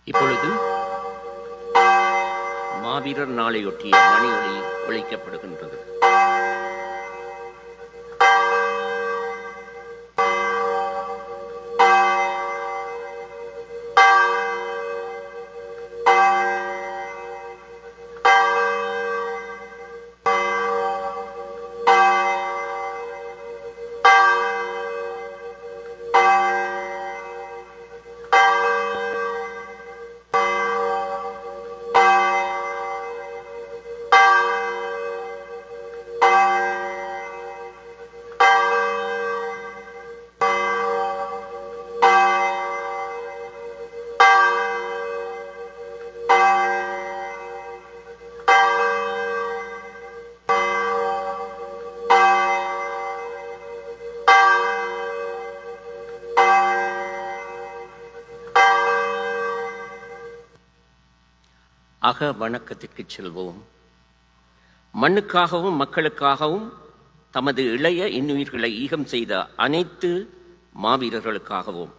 இப்பொழுது மாவீரர் நாளையொட்டிய மணி ஒலி ஒலிக்கப்படுகின்றது. அக வணக்கத்திற்கு செல்வோம். மண்ணுக்காகவும் மக்களுக்காகவும் தமது இளைய இன்னுயிர்களை ஈகம் செய்த அனைத்து மாவீரர்களுக்காகவும்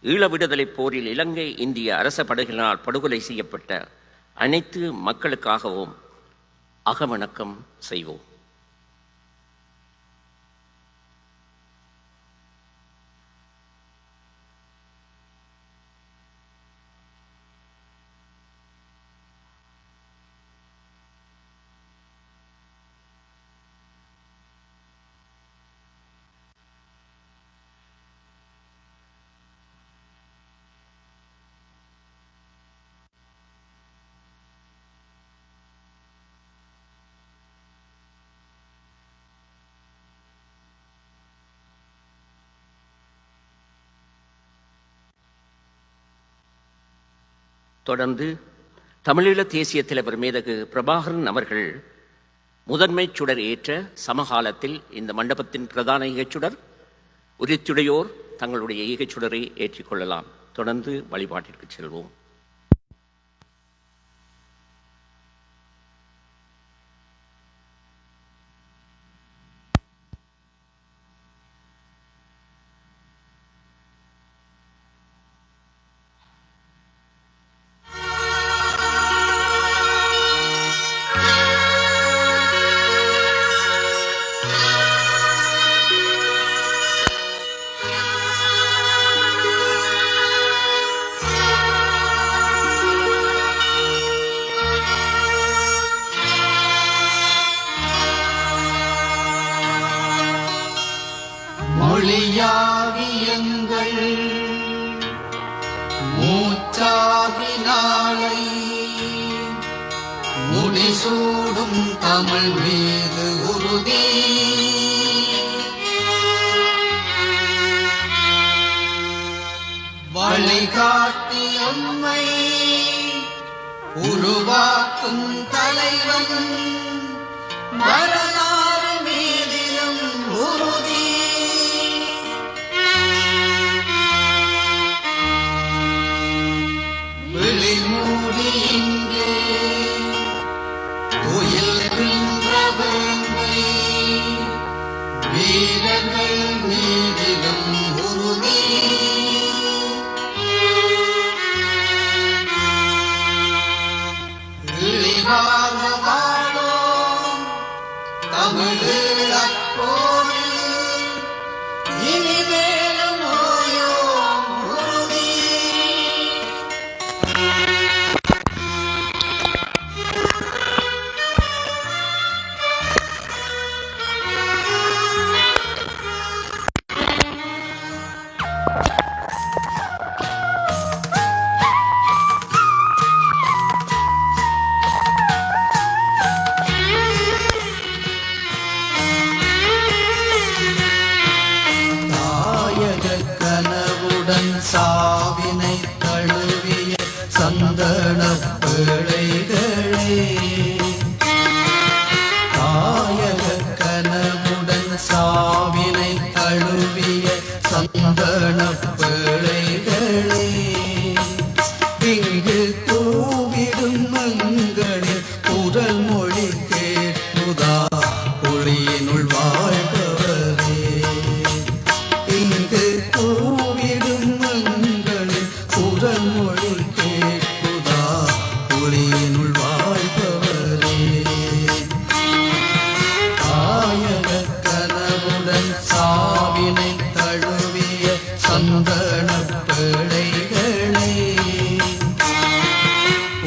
ஈழ விடுதலை போரில் இலங்கை இந்திய அரச படைகளினால் படுகொலை செய்யப்பட்ட அனைத்து மக்களுக்காகவும் அகவணக்கம் செய்வோம். தொடர்ந்து தமிழீழ தேசிய தலைவர் மேதகு பிரபாகரன் அவர்கள் முதன்மை சுடர் ஏற்ற சமகாலத்தில் இந்த மண்டபத்தின் பிரதான ஈகைச்சுடர் உரித்துடையோர் தங்களுடைய ஈகைச்சுடரை ஏற்றிக்கொள்ளலாம். தொடர்ந்து வழிபாட்டிற்கு செல்வோம். மொழியாகி எங்கள் மூச்சாகி நாளை முடிசூடும் தமிழ் மீது உறுதி வழிகாட்டி அம்மை உருவாக்கும் தலைவன் வரலாறு மீதிலும் உறுதி விழிமூடி இங்கே உயிர்கின்ற வேங்கை வீரர்கள் மீதிலும் உறுதி இழிவாக வாழோம் தமிழீழப் போரில் இனிமேலும் ஓயோம் உறுதி. சாவினை தழுவிய சந்தனப் பிழைகளே தாயக கனவுடன் சாவினை தழுவிய சந்தனப் பிழைகளே இங்கு கூவிடும் மங்களில் குரல் மொழி கேட்புதா ஒளியினுள் வாழ்பவரே இங்கு கூவிடும் மங்களில் சந்தன பிள்ளைகளே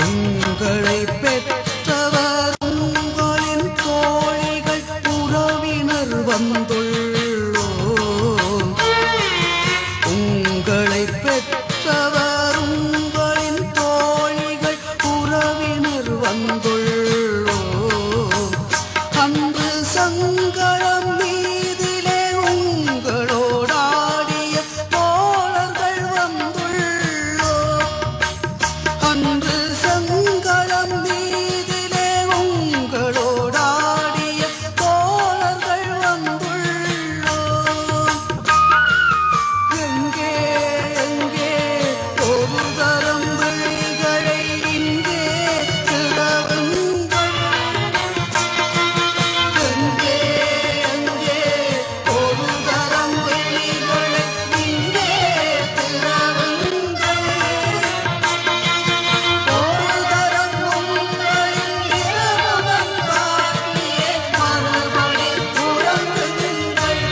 உங்களை பெற்றவர் உங்களின் தோழிகள் உறவினர் வந்துள்ளோம் உங்களை பெற்றவர் உங்களின் தோழிகள் உறவினர் வந்துள்ளோம் அன்று சங்களம் மீதிலே உங்களோடாடிய தோழர்கள் வந்துள்ளோம் அன்று சங்களம் மீதிலே உங்களோடாடிய தோழர்கள் வந்துள்ளோம் எங்கே எங்கே ஒரு தரம் விழிகளை இங்கே திறவுங்கள் எங்கே எங்கே ஒரு தரம் விழிகளை இங்கே திறவுங்கள் ஒரு தரம் உங்களின் இரவுகள் காட்டியே மறுபடி உறங்குங்கள்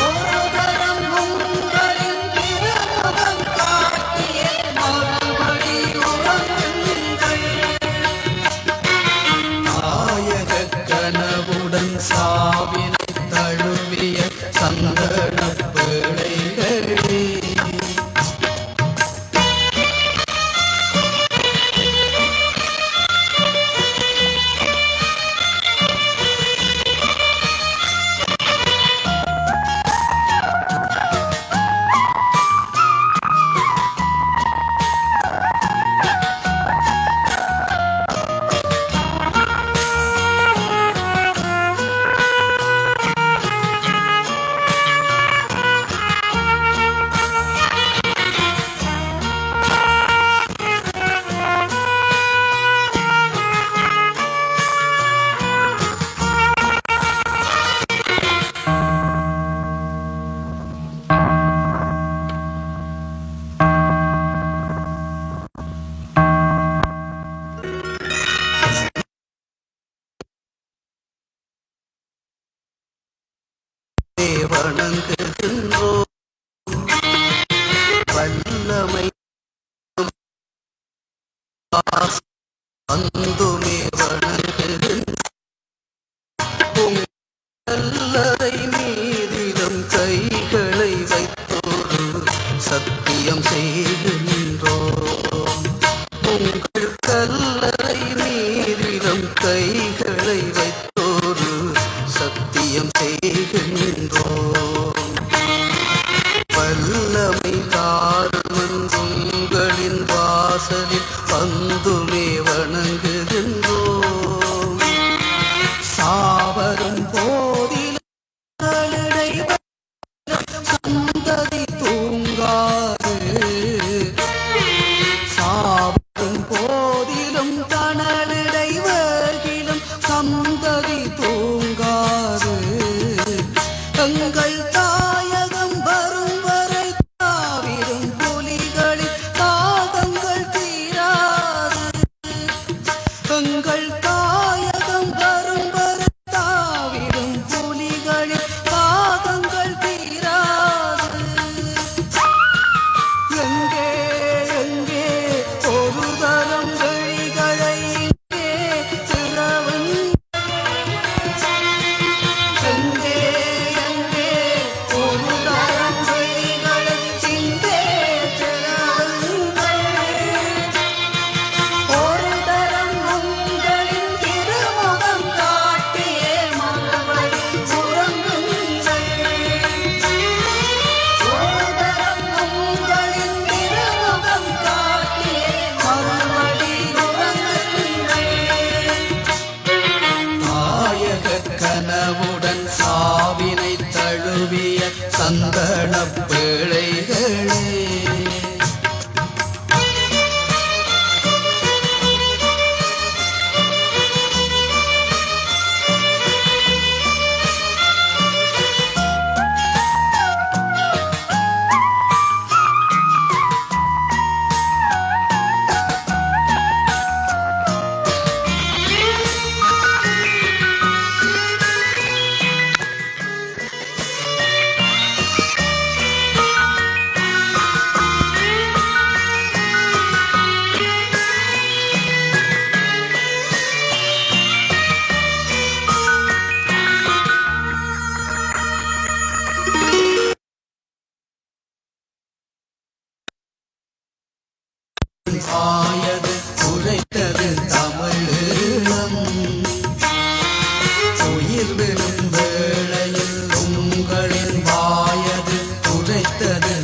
ஒரு தரம் உங்களின் இரவுகள் காட்டியே மறுபடி உறங்குங்கள் நாயகக் கனவுடன் சாவினை தழுவிய சந்தனப் பிள்ளைகளே வணங்குகின்றோம் வல்லமை வந்துமே வணங்குகின்றோம் கல்லறை மீதிலும் கைகளை வைத்தோரு சத்தியம் செய்கின்றோம் உங்கள் கல்லறை மீதிலும் கைகளை வைத்தோரு சத்தியம் செய்கின்றோம் வல்லமை தாரும் உங்களின் வாசலில் வந்துமே வணங்குகின்றோம் சாவரும் போதில் சந்ததி தூங்காது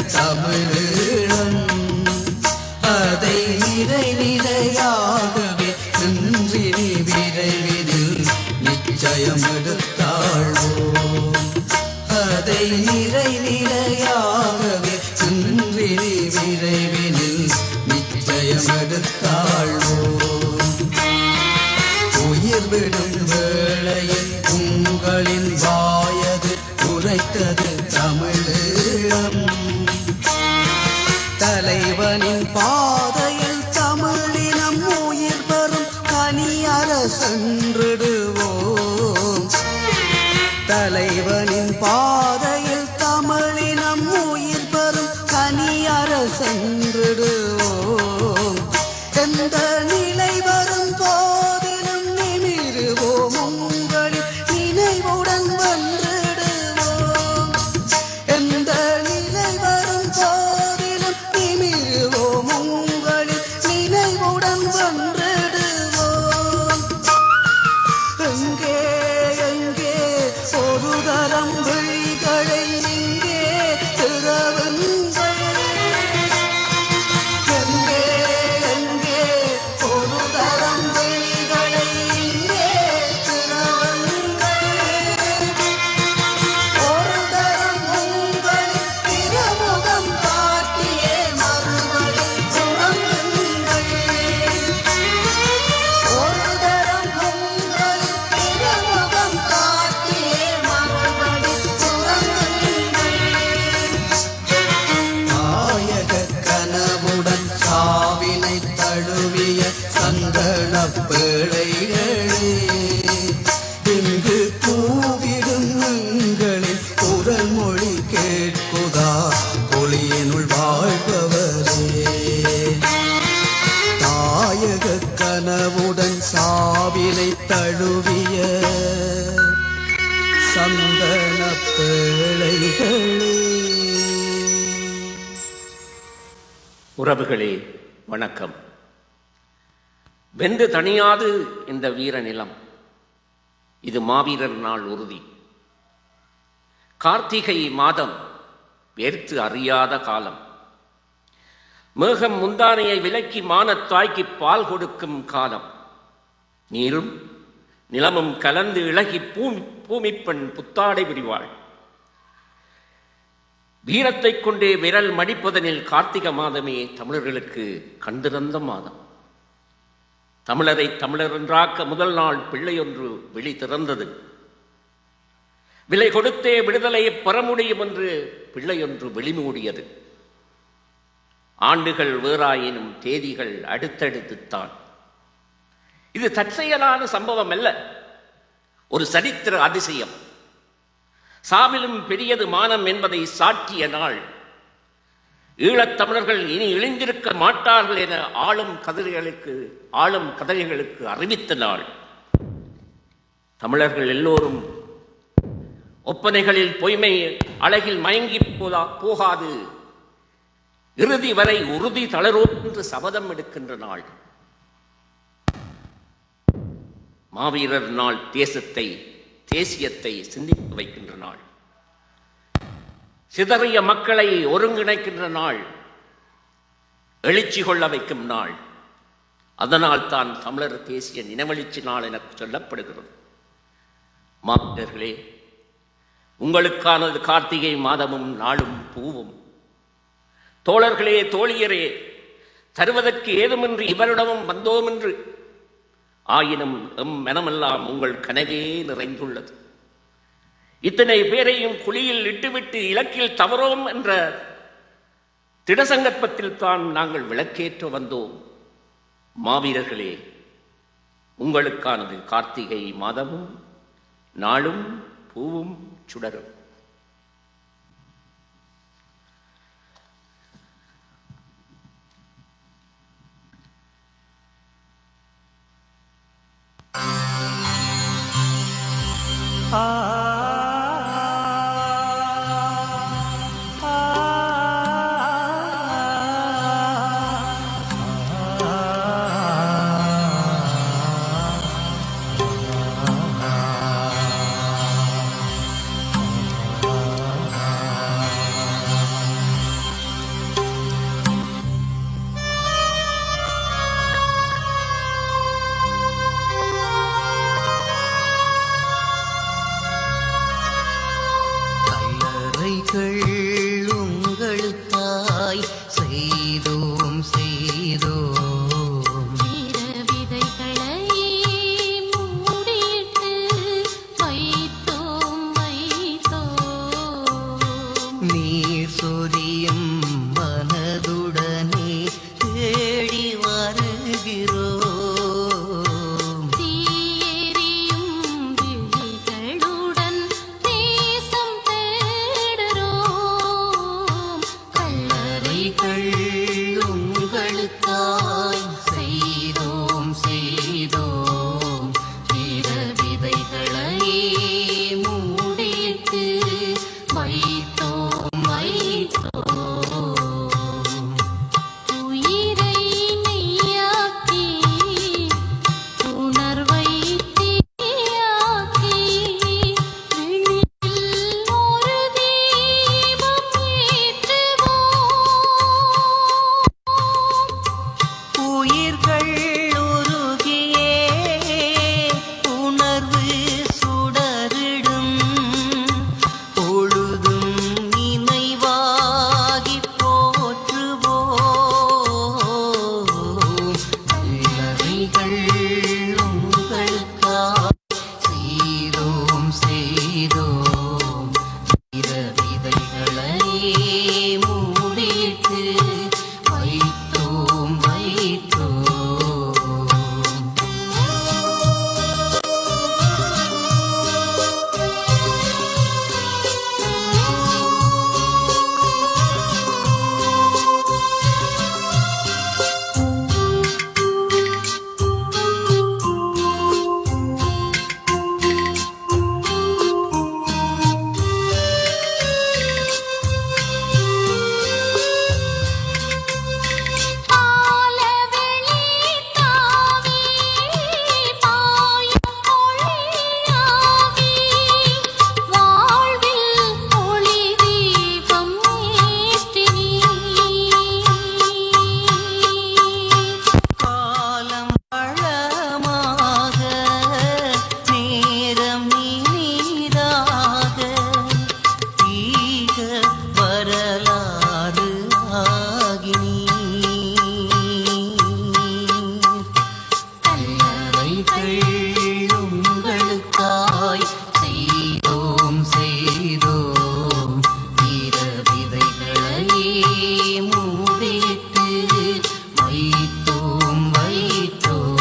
தமிழீழம். அதை நிறை நிலையாகவே நின்றினி விரைவினில் நிச்சயம் எடுத்தாழ்வோம். அதை நிறை நிலையாகவே நின்றினி விரைவினில் நிச்சயம் எடுத்தாழ்வோம். உயிர் விடும் வேளையில் உங்களின் வாயது உரைத்தது தமிழீழம். தலைவனின் பாதையில் தமிழினம் உயிர் பெறும் கனியர சென்றிடுவோம். தலைவனின் பாதையில் தமிழினம் உயிர் பெறும் கனியர சென்றிடுவோம். எந்த நிலை வரும் போதிலும் நிமிருவோம், உங்களின் நினைவுடன் வென்றிடுவோம். எந்த நிலை வரும் போதிலும் நிமிருவோம், உங்களின் நினைவுடன் வென்றிடுவோம். எங்கே எங்கே ஒரு தரம் விழிகளை இங்கே திறவுங்கள். எங்கே எங்கே ஒரு தரம் விழிகளை இங்கே திறவுங்கள். ஒரு தரம் உங்களின் திருமுகம் காட்டியே மறுபடி உறங்குங்கள். ஒரு தரம் உங்களின் திருமுகம் காட்டியே மறுபடி உறங்குங்கள். நாயக கனவுடன் சாவினை தழுவிய சந்தனப் பேழைகளே, இங்கு கூவிடும் எங்களின் குரல் மொழி கேட்குதா ஒளியினுள் வாழ்பவரே. தாயக கனவுடன் சாவினை தழுவிய சந்தனப் பேழைகளே. உறவுகளே வணக்கம். வென்று தணியாது இந்த வீர நிலம், இது மாவீரர் நாள் உறுதி. கார்த்திகை மாதம் வேர்த்து அறியாத காலம். மேகம் முந்தானையை விலக்கி மானத்தாய்க்கு பால் கொடுக்கும் காலம். நீரும் நிலமும் கலந்து இளகி பூமிப்பெண் புத்தாடை விரிவாள். வீரத்தைக் கொண்டே விரல் மடிப்பதனில் கார்த்திகை மாதமே தமிழர்களுக்கு கண்டிருந்த மாதம். தமிழரை தமிழர் என்றாக்க முதல் நாள் பிள்ளையொன்று விழி திறந்தது. விலை கொடுத்தே விடுதலையை பெற முடியும் என்று பிள்ளையொன்று வெளிமூடியது. ஆண்டுகள் வேறாயினும் தேதிகள் அடுத்தடுத்துத்தான். இது தற்செயலான சம்பவம் அல்ல, ஒரு சரித்திர அதிசயம். சாவிலும் பெரியது மானம் என்பதை சாற்றிய நாள். ஈழத்தமிழர்கள் இனி இழிந்திருக்க மாட்டார்கள் என ஆளும் கதிரைகளுக்கு அறிவித்த நாள். தமிழர்கள் எல்லோரும் ஒப்பனைகளில் பொய்மை அழகில் மயங்கி போகாது, இறுதி வரை உறுதி தளரோம் என்று சபதம் எடுக்கின்ற நாள். மாவீரர் நாள் தேசியத்தை சிந்திக்க வைக்கின்ற நாள். சிதறிய மக்களை ஒருங்கிணைக்கின்ற நாள். எழுச்சி கொள்ள வைக்கும் நாள். அதனால் தான் தமிழர் தேசிய நினைவெழுச்சி நாள் என சொல்லப்படுகிறது. மாவீரர்களே, உங்களுக்கானது கார்த்திகை மாதமும் நாளும் பூவும். தோழர்களே, தோழியரே, தருவதற்கு ஏதுமின்றி இவரிடமும் வந்தோம் என்று. ஆயினும் எம் மனமெல்லாம் உங்கள் கனவே நிறைந்துள்ளது. இத்தனை பேரையும் குழியில் இட்டுவிட்டு இலக்கில் தவறோம் என்ற திடசங்கற்பத்தில் தான் நாங்கள் விளக்கேற்ற வந்தோம். மாவீரர்களே, உங்களுக்கானது கார்த்திகை மாதமும் நாளும் பூவும் சுடரும். செய்தோம் செய்தோம் வீர விதைகளை மூடிட்டு வைத்தோம் வைத்தோம் நீர் சொரியும் மனதுடனே தேடி வருகிறோம் தீயெறியும் விழிகளுடன் தேசம் தேடுறோம் கல்லறைகள் உங்களுக்காய் செய்தோம் செய்தோம் வீர விதைகளை மூடிட்டு வைத்தோம் வைத்தோம் உயிரை மெய்யாக்கி உணர்வை தீயாக்கி விழியில் ஒரு தீபம் ஏற்றுவோம் உயிர்கள் உருகியே உணர்வு சுடரிடும் பொழுதும் நினைவாகி போற்றுவோம் கல்லறைகள் உங்களுக்காய் செய்தோம் செய்தோம் வீர விதைகளை மூடிட்டு வைத்தோம் வைத்தோம் பாலவெளி தாவி பாயும் ஒளியாகி வாழ்வில் ஒளி தீபம் ஏற்றினீர் காலம் வளமாக நேரம் நீராக ஈக வரலாறு ஆகினீர் கல்லறைகள் உங்களுக்காய் செய்தோம் செய்தோம் வீர விதைகளை மூடிட்டு வைத்தோம் வைத்தோம்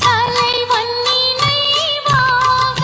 தலைவன் நினைவாக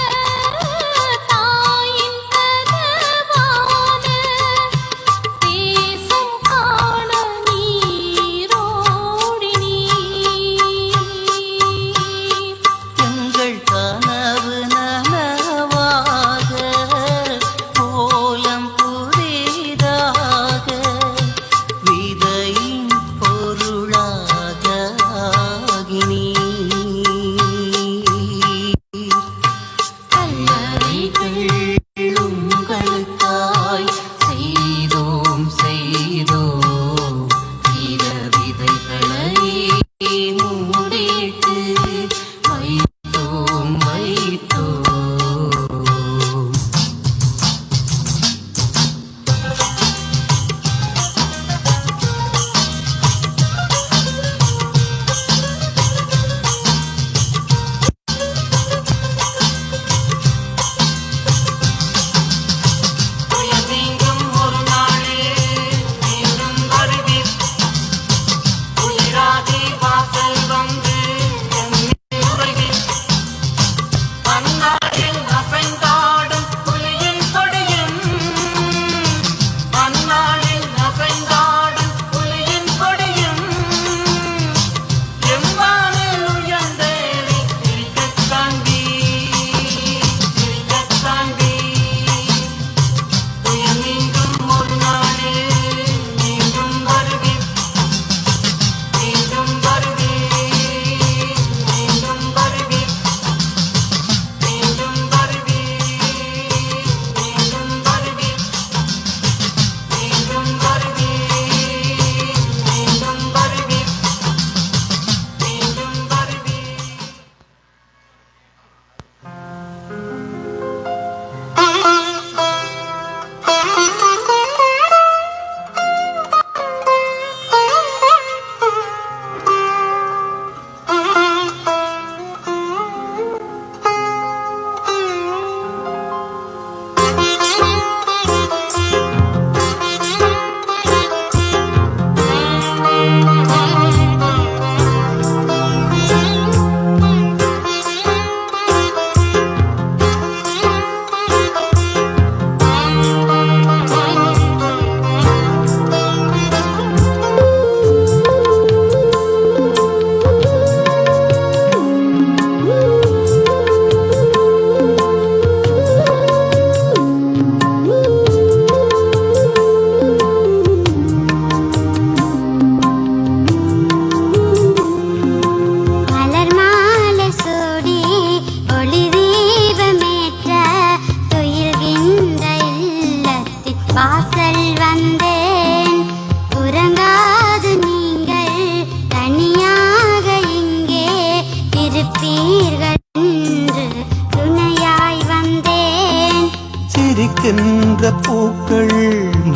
சிரிக்கின்ற பூக்கள்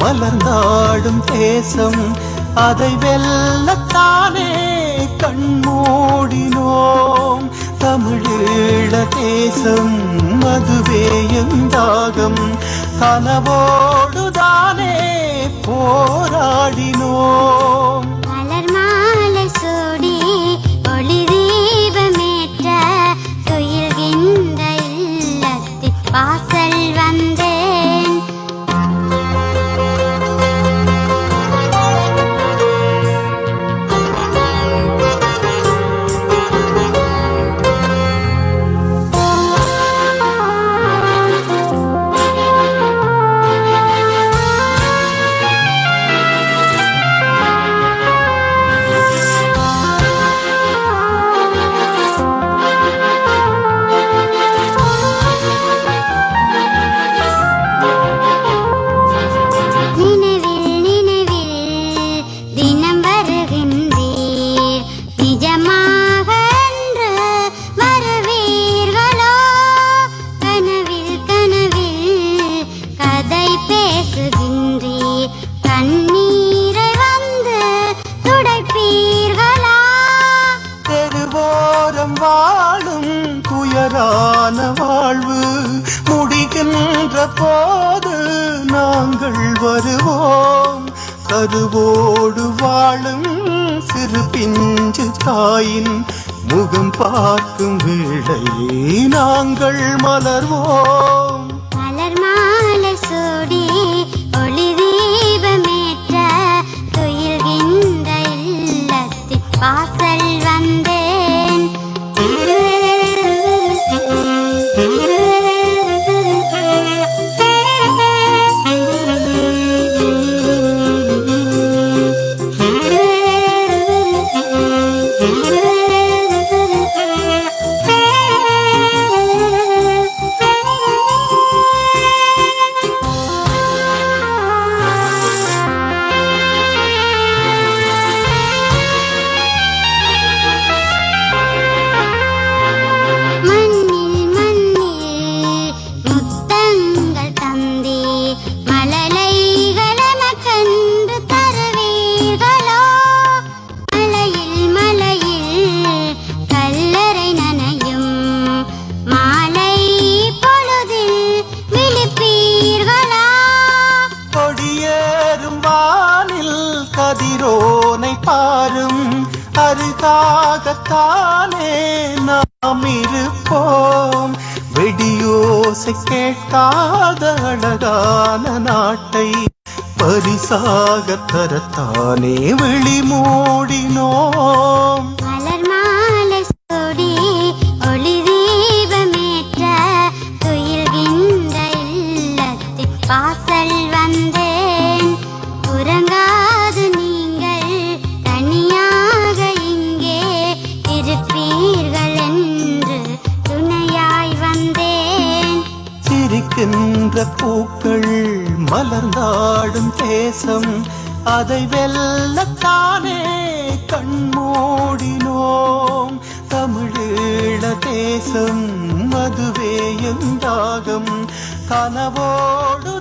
மலர்ந்தாடும் தேசம், அதை வெல்லத்தானே கண்மூடினோம். தமிழீழ தேசம் அதுவே எந்தாகம், கனவோடுதானே போராடினோம். மலர் மாலை சூடி ஒளி தீபமேற்ற துயில்கின்ற இல்லத்தில் வாசல் வந்தேன். கண்ணீரை வந்து துடைப்பீர்களா? தெருவோரம் வாழும் துயரான வாழ்வு முடிகின்ற போது நாங்கள் வருவோம். கருவோடு வாழும் சிறு பிஞ்சு தாயின் முகம் பார்க்கும் வேளையே நாங்கள் மலர்வோம். மலர் மாலை சூடி ஒளி தீபமேற்ற துயில்கின்ற இல்லத்தில் வாசல் வந்தேன். கதிரோனை பாரும் அருகாகத்தானே நாம் இருப்போம். வெடியோசை கேட்காத அழகான நாட்டை பரிசாக தரத்தானே விழி மூடினோம். மலர் மாலை சூடி ஒளி தீபமேற்ற துயில்கின்ற இல்லத்தில் வாசல் வந்தேன். உறங்காது நீங்கள் தனியாக இங்கே இருப்பீர்கள் என்று துணையாய் வந்தேன். சிரிக்கின்ற பூக்கள் மலர்ந்தாடும் தேசம், அதை வெல்லத்தானே கண்மூடினோம். தமிழீழ தேசம் அதுவே எந்தாகம், கனவோடு